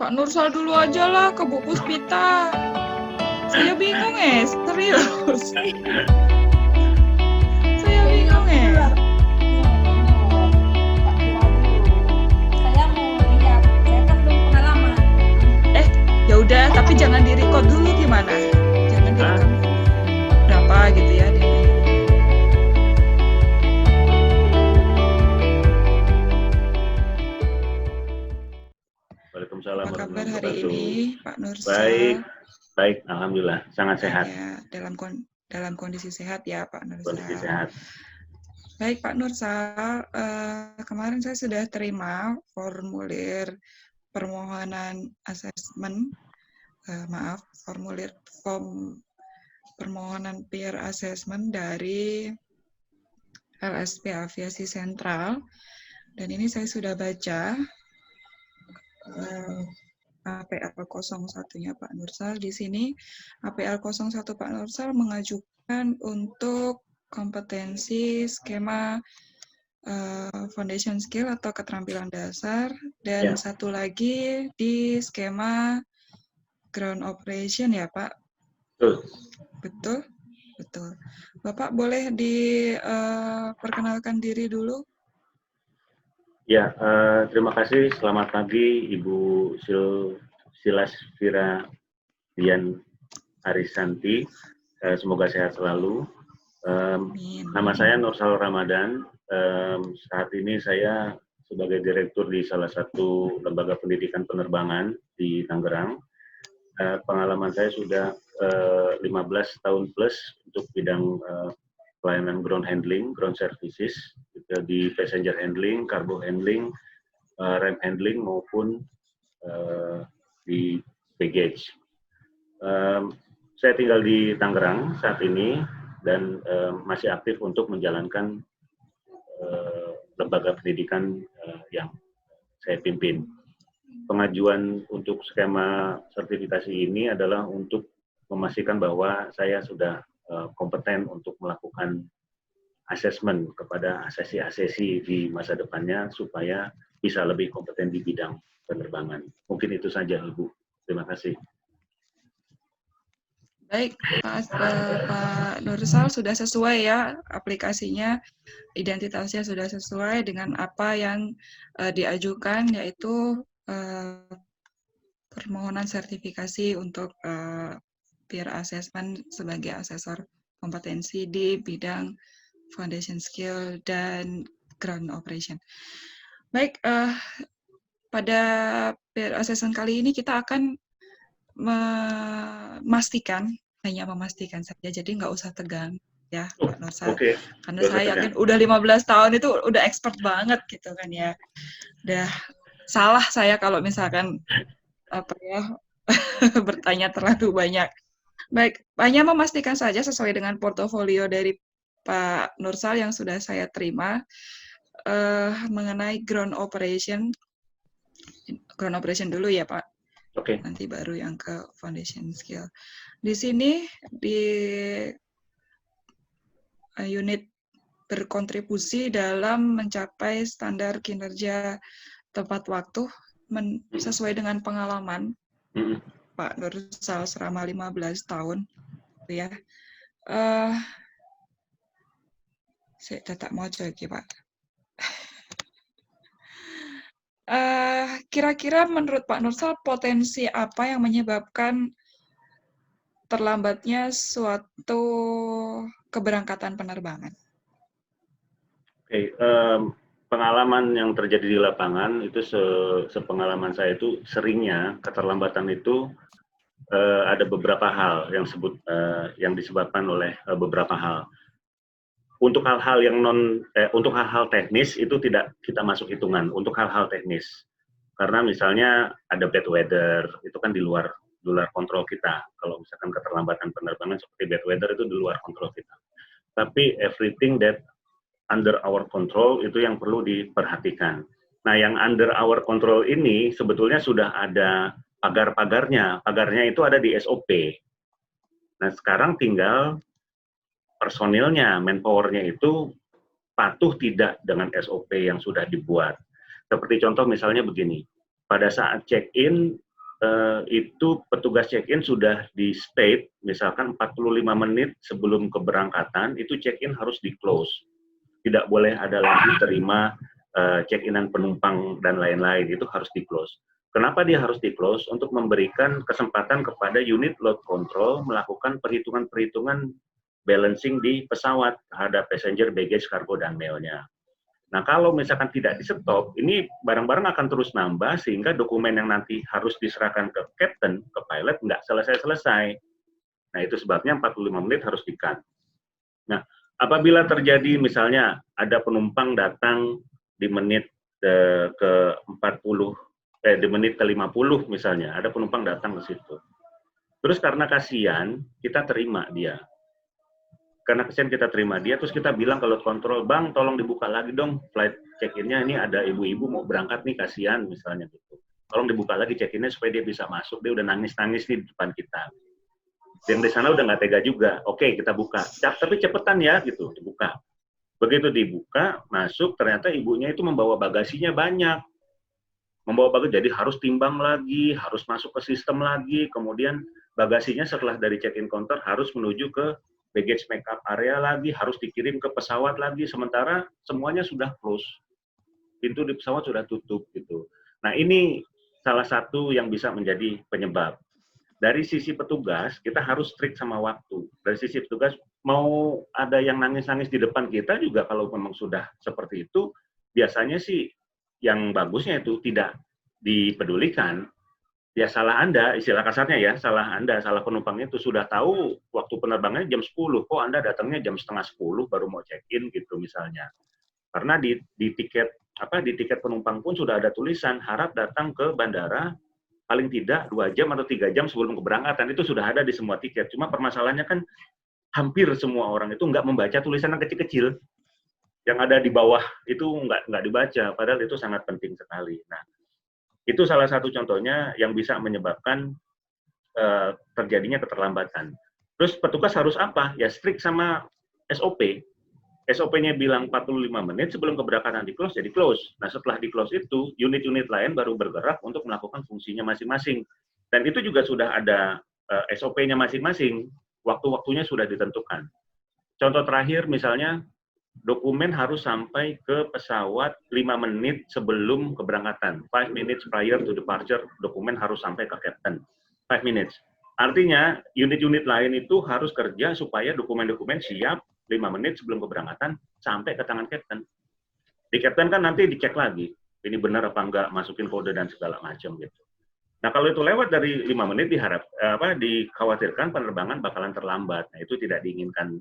Pak Nursal dulu aja lah ke Bu Puspita. Saya bingung serius. Saya bingung Pak Kira dulu. Saya mau lihat, saya kan belum pengalaman. Ya udah, tapi jangan di-record dulu gimana? Jangan direkam dulu. Berapa gitu ya dia nanya. Waalaikumsalam. Apa kabar hari ini, Pak Nursal? Baik, alhamdulillah, sangat sehat. Ya, dalam kondisi sehat ya, Pak Nursal. Kondisi sehat. Baik, Pak Nursal, kemarin saya sudah terima formulir permohonan asesmen, form permohonan peer assessment dari LSP Aviasi Sentral, dan ini saya sudah baca APL 01-nya Pak Nursal. Di sini APL 01 Pak Nursal mengajukan untuk kompetensi skema foundation skill atau keterampilan dasar, dan satu lagi di skema ground operation ya Pak? Betul? Betul. Bapak boleh diperkenalkan diri dulu? Ya, terima kasih. Selamat pagi Ibu Silasvira Dian Arisanti. Semoga sehat selalu. Nama saya Nursal Ramadan. Saat ini saya sebagai direktur di salah satu lembaga pendidikan penerbangan di Tangerang. Pengalaman saya sudah 15 tahun plus untuk bidang pelayanan ground handling, ground services, di passenger handling, cargo handling, ramp handling maupun di baggage. Saya tinggal di Tangerang saat ini dan masih aktif untuk menjalankan lembaga pendidikan yang saya pimpin. Pengajuan untuk skema sertifikasi ini adalah untuk memastikan bahwa saya sudah kompeten untuk melakukan asesmen kepada asesi-asesi di masa depannya supaya bisa lebih kompeten di bidang penerbangan. Mungkin itu saja, Ibu. Terima kasih. Baik, Pak Nursal, sudah sesuai ya aplikasinya, identitasnya sudah sesuai dengan apa yang diajukan, yaitu permohonan sertifikasi untuk peer assessment sebagai asesor kompetensi di bidang foundation skill dan ground operation. Baik, pada peer assessment kali ini kita akan hanya memastikan saja, jadi nggak usah tegang ya Pak Nursal. Karena saya yakin udah 15 tahun itu udah expert banget gitu kan ya. Udah salah saya kalau misalkan bertanya terlalu banyak. Baik, hanya memastikan saja sesuai dengan portofolio dari Pak Nursal yang sudah saya terima mengenai ground operation dulu ya Pak. Nanti baru yang ke foundation skill. Di sini di unit berkontribusi dalam mencapai standar kinerja tepat waktu sesuai dengan pengalaman Pak Nursal selama 15 tahun ya. Saya tetap mau lagi Pak. Kira-kira menurut Pak Nursal potensi apa yang menyebabkan terlambatnya suatu keberangkatan penerbangan? Pengalaman yang terjadi di lapangan itu sepengalaman saya itu seringnya keterlambatan itu ada beberapa hal yang disebabkan oleh beberapa hal. Untuk hal-hal yang untuk hal-hal teknis itu tidak kita masuk hitungan untuk hal-hal teknis. Karena misalnya ada bad weather, itu kan di luar kontrol kita. Kalau misalkan keterlambatan penerbangan seperti bad weather itu di luar kontrol kita. Tapi everything that under our control itu yang perlu diperhatikan. Nah, yang under our control ini sebetulnya sudah ada pagar-pagarnya. Pagarnya itu ada di SOP. Nah, sekarang tinggal personilnya, manpower-nya itu patuh tidak dengan SOP yang sudah dibuat. Seperti contoh misalnya begini, pada saat check-in itu petugas check-in sudah di state, misalkan 45 menit sebelum keberangkatan, itu check-in harus di-close. Tidak boleh ada lagi terima check-inan penumpang dan lain-lain, itu harus di-close. Kenapa dia harus di-close? Untuk memberikan kesempatan kepada unit load control melakukan perhitungan-perhitungan balancing di pesawat terhadap passenger, baggage, cargo, dan mailnya. Nah, kalau misalkan tidak di-stop, ini barang-barang akan terus nambah, sehingga dokumen yang nanti harus diserahkan ke captain, ke pilot, nggak selesai-selesai. Nah, itu sebabnya 45 menit harus di-cut. Nah, apabila terjadi misalnya ada penumpang datang di menit ke 40, di menit ke 50 misalnya, ada penumpang datang ke situ. Terus karena kasihan, kita terima dia. Karena kesian kita terima dia, terus kita bilang kalau kontrol, bang tolong dibuka lagi dong flight check-in-nya, ini ada ibu-ibu mau berangkat nih, kasihan misalnya gitu. Tolong dibuka lagi check-in-nya supaya dia bisa masuk, dia udah nangis-nangis di depan kita. Yang di sana udah nggak tega juga, oke kita buka, tapi cepetan ya gitu, dibuka. Begitu dibuka, masuk, ternyata ibunya itu membawa bagasinya banyak. Membawa bagasi, jadi harus timbang lagi, harus masuk ke sistem lagi, kemudian bagasinya setelah dari check-in counter harus menuju ke baggage make-up area lagi, harus dikirim ke pesawat lagi, sementara semuanya sudah close. Pintu di pesawat sudah tutup gitu. Nah, ini salah satu yang bisa menjadi penyebab. Dari sisi petugas, kita harus strict sama waktu. Dari sisi petugas, mau ada yang nangis-nangis di depan kita juga, kalau memang sudah seperti itu, biasanya sih yang bagusnya itu tidak dipedulikan. Ya salah Anda, istilah kasarnya ya, salah Anda, salah penumpangnya itu sudah tahu waktu penerbangannya jam 10, kok Anda datangnya jam setengah 10 baru mau check-in gitu misalnya. Karena di tiket penumpang pun sudah ada tulisan harap datang ke bandara paling tidak 2 jam atau 3 jam sebelum keberangkatan, itu sudah ada di semua tiket. Cuma permasalahannya kan hampir semua orang itu nggak membaca tulisan yang kecil-kecil. Yang ada di bawah itu nggak dibaca, padahal itu sangat penting sekali. Nah, itu salah satu contohnya yang bisa menyebabkan terjadinya keterlambatan. Terus petugas harus apa? Ya strict sama SOP. SOP-nya bilang 45 menit sebelum keberangkatan di-close, ya di-close. Nah, setelah di-close itu, unit-unit lain baru bergerak untuk melakukan fungsinya masing-masing. Dan itu juga sudah ada SOP-nya masing-masing, waktu-waktunya sudah ditentukan. Contoh terakhir misalnya, dokumen harus sampai ke pesawat 5 menit sebelum keberangkatan. 5 minutes prior to departure, dokumen harus sampai ke captain. 5 minutes. Artinya, unit-unit lain itu harus kerja supaya dokumen-dokumen siap 5 menit sebelum keberangkatan sampai ke tangan captain. Di captain kan nanti dicek lagi, ini benar apa enggak, masukin kode dan segala macam gitu. Nah, kalau itu lewat dari 5 menit dikhawatirkan penerbangan bakalan terlambat. Nah, itu tidak diinginkan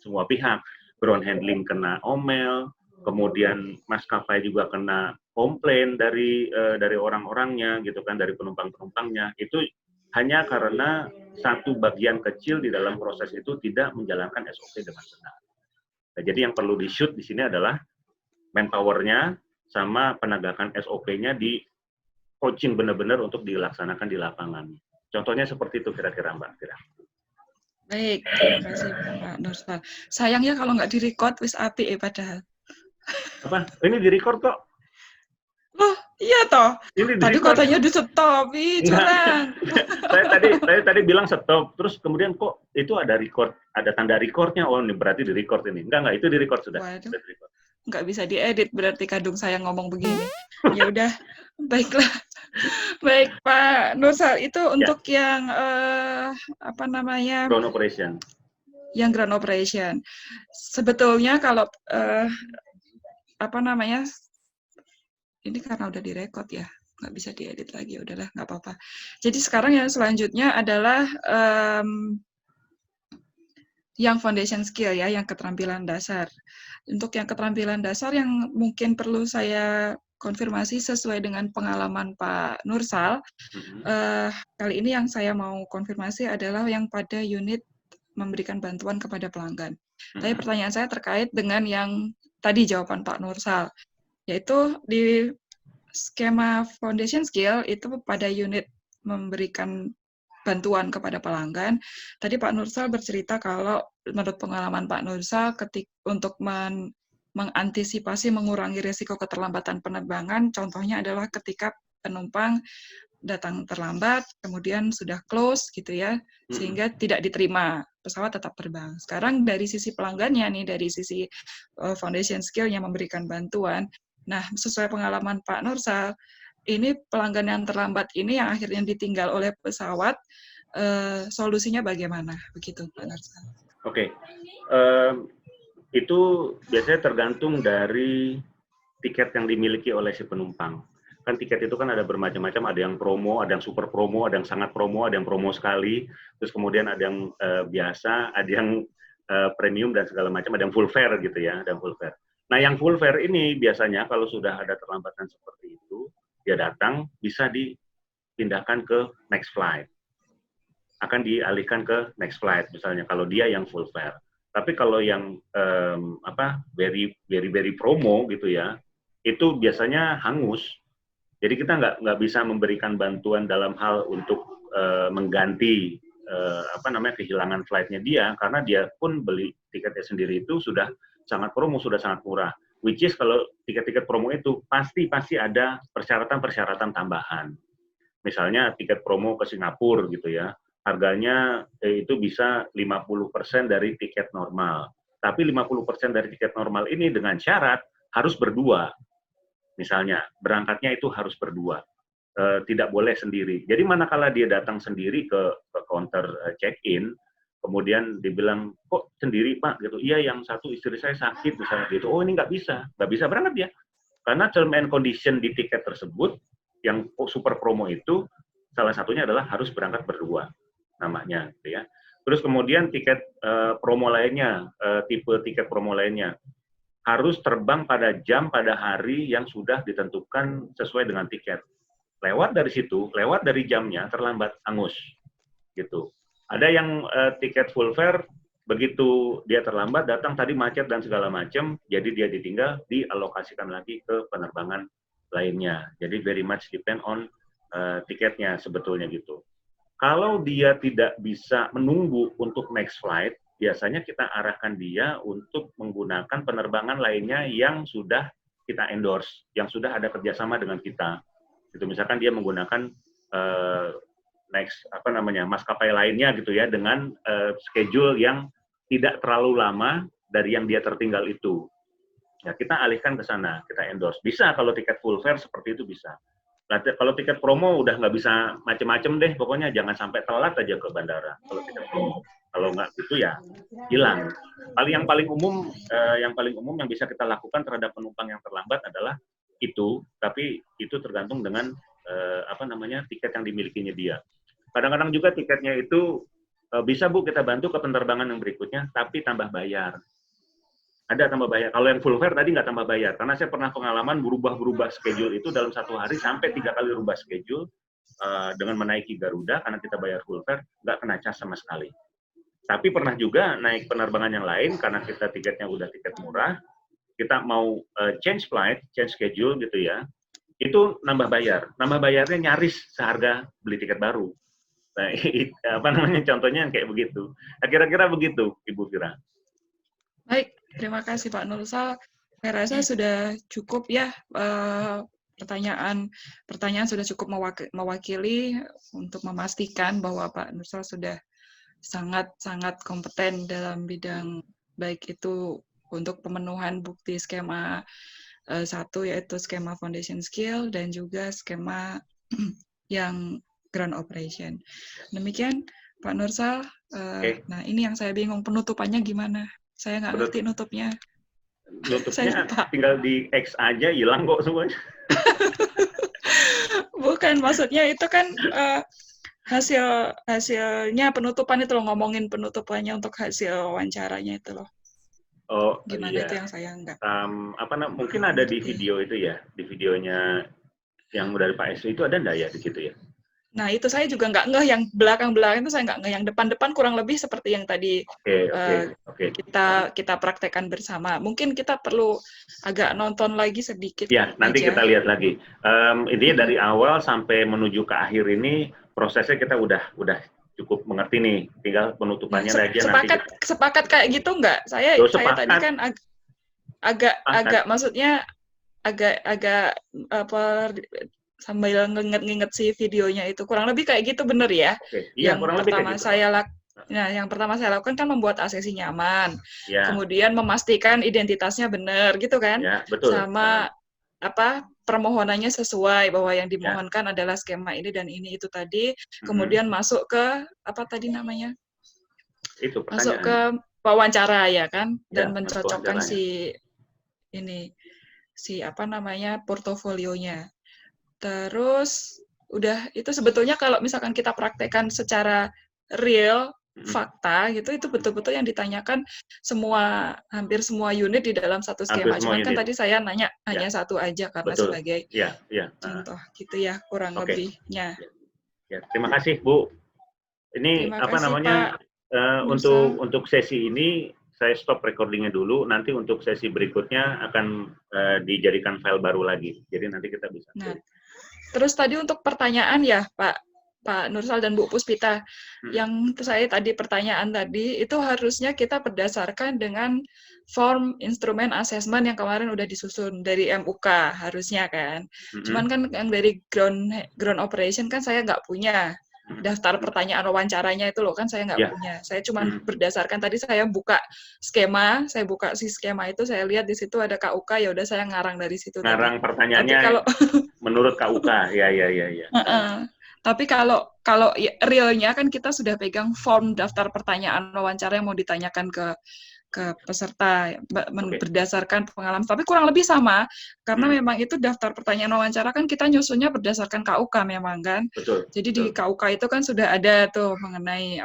semua pihak. Ground handling kena omel, kemudian maskapai juga kena komplain dari orang-orangnya gitu kan, dari penumpang-penumpangnya. Itu hanya karena satu bagian kecil di dalam proses itu tidak menjalankan SOP dengan benar. Nah, jadi yang perlu di-shoot di sini adalah manpower-nya sama penegakan SOP-nya di coaching benar-benar untuk dilaksanakan di lapangan. Contohnya seperti itu kira-kira Mbak Tira. Baik, terima kasih Pak Nursal. Sayangnya kalau nggak di-record, wis apik padahal. Apa? Ini di-record kok. Loh, iya toh. Tadi katanya di-stop, curang. saya tadi bilang stop, terus kemudian kok itu ada record, ada tanda recordnya, oh ini berarti di-record ini. Enggak, itu di-record sudah. Waduh, nggak bisa diedit berarti kadung saya ngomong begini. Ya udah, baiklah. Baik Pak Nursal, itu untuk yang ground operation. Yang ground operation. Sebetulnya kalau ini karena udah direkod ya, nggak bisa diedit lagi, udahlah nggak apa-apa. Jadi sekarang yang selanjutnya adalah yang foundation skill ya, yang keterampilan dasar. Untuk yang keterampilan dasar yang mungkin perlu saya konfirmasi sesuai dengan pengalaman Pak Nursal, kali ini yang saya mau konfirmasi adalah yang pada unit memberikan bantuan kepada pelanggan. Tapi pertanyaan saya terkait dengan yang tadi jawaban Pak Nursal, yaitu di skema foundation skill itu pada unit memberikan bantuan kepada pelanggan. Tadi Pak Nursal bercerita kalau menurut pengalaman Pak Nursal untuk mengantisipasi mengurangi risiko keterlambatan penerbangan, contohnya adalah ketika penumpang datang terlambat, kemudian sudah close gitu ya, sehingga tidak diterima, pesawat tetap terbang. Sekarang dari sisi pelanggannya nih, dari sisi Foundation Skill yang memberikan bantuan, nah sesuai pengalaman Pak Nursal, ini pelanggan yang terlambat ini yang akhirnya ditinggal oleh pesawat, solusinya bagaimana? Begitu Pak Nursal. Oke. Itu biasanya tergantung dari tiket yang dimiliki oleh si penumpang. Kan tiket itu kan ada bermacam-macam, ada yang promo, ada yang super promo, ada yang sangat promo, ada yang promo sekali, terus kemudian ada yang biasa, ada yang premium dan segala macam, ada yang full fare gitu ya, ada yang full fare. Nah, yang full fare ini biasanya kalau sudah ada terlambatan seperti itu, dia datang bisa dipindahkan ke next flight. Akan dialihkan ke next flight misalnya kalau dia yang full fare. Tapi kalau yang very promo gitu ya, itu biasanya hangus. Jadi kita nggak bisa memberikan bantuan dalam hal untuk mengganti kehilangan flightnya dia, karena dia pun beli tiketnya sendiri itu sudah sangat promo, sudah sangat murah. Which is kalau tiket-tiket promo itu pasti ada persyaratan tambahan. Misalnya tiket promo ke Singapura gitu ya. Harganya itu bisa 50% dari tiket normal. Tapi 50% dari tiket normal ini dengan syarat harus berdua. Misalnya, berangkatnya itu harus berdua. Tidak boleh sendiri. Jadi manakala dia datang sendiri ke counter check-in, kemudian dibilang, kok sendiri Pak? Gitu. Iya, yang satu istri saya sakit, misalnya gitu. Oh, ini nggak bisa berangkat dia. Karena term and condition di tiket tersebut, yang super promo itu, salah satunya adalah harus berangkat berdua. Namanya, gitu ya. Terus kemudian tiket promo lainnya, tipe tiket promo lainnya harus terbang pada jam pada hari yang sudah ditentukan sesuai dengan tiket. Lewat dari situ, lewat dari jamnya terlambat hangus, gitu. Ada yang tiket full fare begitu dia terlambat datang tadi macet dan segala macam, jadi dia ditinggal dialokasikan lagi ke penerbangan lainnya. Jadi very much depend on tiketnya sebetulnya gitu. Kalau dia tidak bisa menunggu untuk next flight, biasanya kita arahkan dia untuk menggunakan penerbangan lainnya yang sudah kita endorse, yang sudah ada kerjasama dengan kita. Gitu, misalkan dia menggunakan maskapai lainnya gitu ya, dengan schedule yang tidak terlalu lama dari yang dia tertinggal itu. Ya, kita alihkan ke sana, kita endorse. Bisa kalau tiket full fare seperti itu bisa. Kalau tiket promo udah nggak bisa macem-macem deh, pokoknya jangan sampai telat aja ke bandara. Kalau tiket promo, kalau nggak gitu ya hilang. Yang paling umum yang bisa kita lakukan terhadap penumpang yang terlambat adalah itu, tapi itu tergantung dengan tiket yang dimilikinya dia. Kadang-kadang juga tiketnya itu bisa Bu kita bantu ke penerbangan yang berikutnya, tapi tambah bayar. Ada tambah bayar. Kalau yang full fare tadi nggak tambah bayar, karena saya pernah pengalaman berubah schedule itu dalam 1 hari sampai 3 kali rubah schedule dengan menaiki Garuda karena kita bayar full fare, nggak kena cas sama sekali. Tapi pernah juga naik penerbangan yang lain karena kita tiketnya udah tiket murah, kita mau change flight, change schedule gitu ya, itu nambah bayar. Nambah bayarnya nyaris seharga beli tiket baru. Nah, contohnya yang kayak begitu. Nah, kira-kira begitu, Ibu Fira. Baik, terima kasih Pak Nursal. Saya rasa sudah cukup ya, pertanyaan sudah cukup mewakili untuk memastikan bahwa Pak Nursal sudah sangat kompeten dalam bidang baik itu untuk pemenuhan bukti skema 1 yaitu skema Foundation Skill dan juga skema yang Ground Operation. Demikian Pak Nursal. Nah ini yang saya bingung, penutupannya gimana? Saya nggak ngerti nutupnya. Nutupnya tinggal di X aja, hilang kok semuanya. Bukan, maksudnya itu kan hasilnya penutupan itu loh, ngomongin penutupannya untuk hasil wawancaranya itu loh. Oh, gimana iya. Itu yang saya nggak. Mungkin ada di video itu ya, di videonya yang dari Pak SW itu ada nggak ya di situ ya? Nah itu saya juga nggak ngeh, yang belakang-belakang itu saya nggak ngeh, yang depan-depan kurang lebih seperti yang tadi kita praktekkan bersama. Mungkin kita perlu agak nonton lagi sedikit. Ya, nanti kita lihat lagi. Intinya dari awal sampai menuju ke akhir ini prosesnya kita udah cukup mengerti nih. Tinggal penutupannya aja nanti. Sepakat kayak gitu nggak? Saya tadi kan agak maksudnya agak sambil nginget-nginget si videonya itu. Kurang lebih kayak gitu, bener ya? Oke. Iya, kurang lebih kayak gitu. Yang pertama saya lakukan kan membuat ACC nyaman. Ya. Kemudian memastikan identitasnya benar gitu kan. Ya, betul. Sama permohonannya sesuai bahwa yang dimohonkan adalah skema ini dan ini itu tadi. Kemudian masuk ke apa tadi namanya? Itu pertanyaan. Masuk ke wawancara ya kan, dan Ya, mencocokkan si portofolionya. Terus udah itu sebetulnya kalau misalkan kita praktekkan secara real fakta gitu, itu betul-betul yang ditanyakan hampir semua unit di dalam satu skema. Cuman kan tadi saya nanya hanya satu aja karena sebagai contoh gitu ya, kurang lebihnya. Ya, terima kasih Bu. Ini untuk sesi ini saya stop recordingnya dulu. Nanti untuk sesi berikutnya akan dijadikan file baru lagi. Jadi nanti kita bisa. Nah, terus tadi untuk pertanyaan ya Pak Nursal dan Bu Puspita, yang saya tadi pertanyaan tadi itu harusnya kita berdasarkan dengan form instrumen assessment yang kemarin udah disusun dari MUK harusnya kan. Cuman kan yang dari ground operation kan saya nggak punya daftar pertanyaan wawancaranya itu loh kan saya nggak punya. Saya cuma berdasarkan tadi saya buka skema, saya buka si skema itu, saya lihat di situ ada KUK, ya udah saya ngarang dari situ. Ngarang pertanyaannya kalau menurut KUK, ya. Tapi kalau realnya kan kita sudah pegang form daftar pertanyaan wawancara yang mau ditanyakan ke peserta berdasarkan pengalaman. Tapi kurang lebih sama karena memang itu daftar pertanyaan wawancara kan kita nyusunnya berdasarkan KUK memang kan. Betul. Jadi di KUK itu kan sudah ada tuh mengenai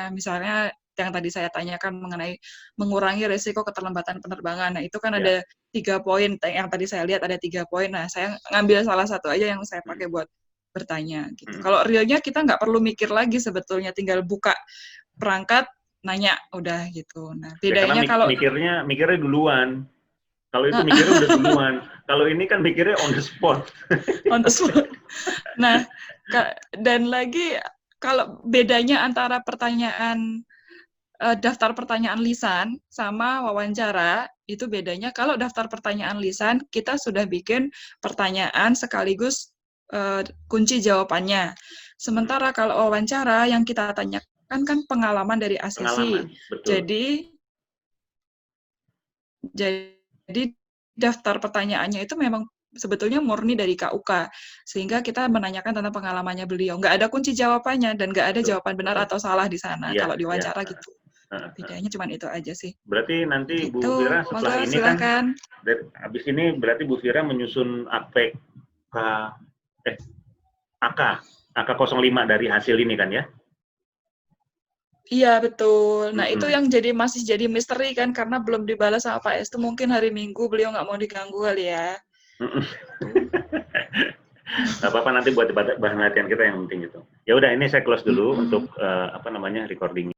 misalnya yang tadi saya tanyakan mengenai mengurangi risiko keterlambatan penerbangan. Nah itu kan ada 3 poin. Yang tadi saya lihat ada 3 poin. Nah saya ngambil salah satu aja yang saya pakai buat bertanya gitu. Kalau realnya kita nggak perlu mikir lagi sebetulnya, tinggal buka perangkat, nanya, udah gitu. Nah, bedanya kalau mikirnya duluan. Kalau itu mikirnya udah duluan. Kalau ini kan mikirnya on the spot. On the spot. Nah, dan lagi kalau bedanya antara pertanyaan daftar pertanyaan lisan sama wawancara, itu bedanya kalau daftar pertanyaan lisan kita sudah bikin pertanyaan sekaligus kunci jawabannya. Sementara kalau wawancara yang kita tanyakan kan pengalaman dari ACC. Jadi daftar pertanyaannya itu memang sebetulnya murni dari KUK. Sehingga kita menanyakan tentang pengalamannya beliau. Nggak ada kunci jawabannya dan nggak ada jawaban benar atau salah di sana kalau di wawancara gitu. Bedanya cuma itu aja sih. Berarti nanti Bu Fira setelah ini kan habis ini berarti Bu Fira menyusun AK 05 dari hasil ini kan ya? Iya betul. Nah itu yang masih jadi misteri kan karena belum dibalas sama Pak Estu. Mungkin hari Minggu beliau nggak mau diganggu kali ya. Nggak apa-apa, nanti buat bahan latihan kita yang penting itu. Ya udah, ini saya close dulu untuk recording.